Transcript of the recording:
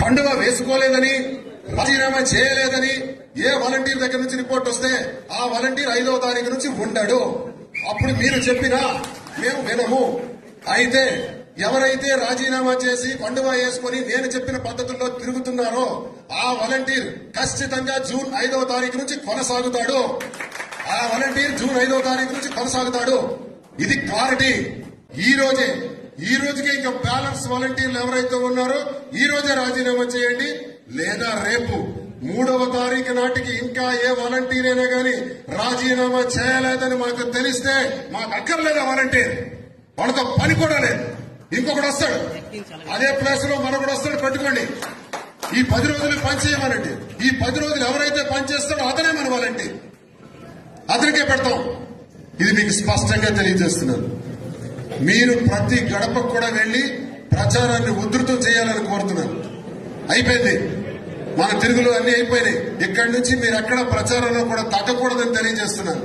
కండువా వేసుకోలేదని రాజీనామా చేయలేదని ఏ వాలంటీర్ దగ్గర నుంచి రిపోర్ట్ వస్తే ఆ వాలంటీర్ 5వ తారీఖు నుంచి ఉండడు. అప్పుడు మీరు చెప్పినా మేము వినము. అయితే ఎవరైతే రాజీనామా చేసి కండువా వేసుకుని నేను చెప్పిన పద్ధతుల్లో తిరుగుతున్నారో ఆ వాలంటీర్ ఖచ్చితంగా జూన్ 5వ తారీఖు నుంచి కొనసాగుతాడు. ఆ వాలంటీర్ జూన్ 5వ తారీఖు నుంచి కొనసాగుతాడు. ఇది క్లారిటీ. ఈ రోజుకే ఇంకా బ్యాలెన్స్ వాలంటీర్లు ఎవరైతే ఉన్నారో ఈ రోజే రాజీనామా చేయండి. లేదా రేపు 3వ తారీఖు నాటికి ఇంకా ఏ వాలంటీర్ అయినా గానీ రాజీనామా చేయలేదని మాకు తెలిస్తే మాకు అక్కర్లేదు. వాలంటీర్ వాళ్ళతో పని కూడా లేదు. ఇంకొకటి వస్తాడు, అదే ప్లేస్ లో మరొకటి వస్తాడు. పెట్టుకోండి. ఈ 10 రోజులు పనిచేయమనండి. ఈ 10 రోజులు ఎవరైతే పనిచేస్తాడో అతనే మన వాలంటీర్, అతనికే పెడతాం. ఇది మీకు స్పష్టంగా తెలియజేస్తున్నాను. మీరు ప్రతి గడపకు కూడా వెళ్లి ప్రచారాన్ని ఉధృతం చేయాలని కోరుతున్నాను. అయిపోయింది, మన తిరుగులు అన్ని అయిపోయినాయి. ఇక్కడి నుంచి మీరు ఎక్కడ ప్రచారంలో కూడా తగ్గకూడదని తెలియజేస్తున్నాను.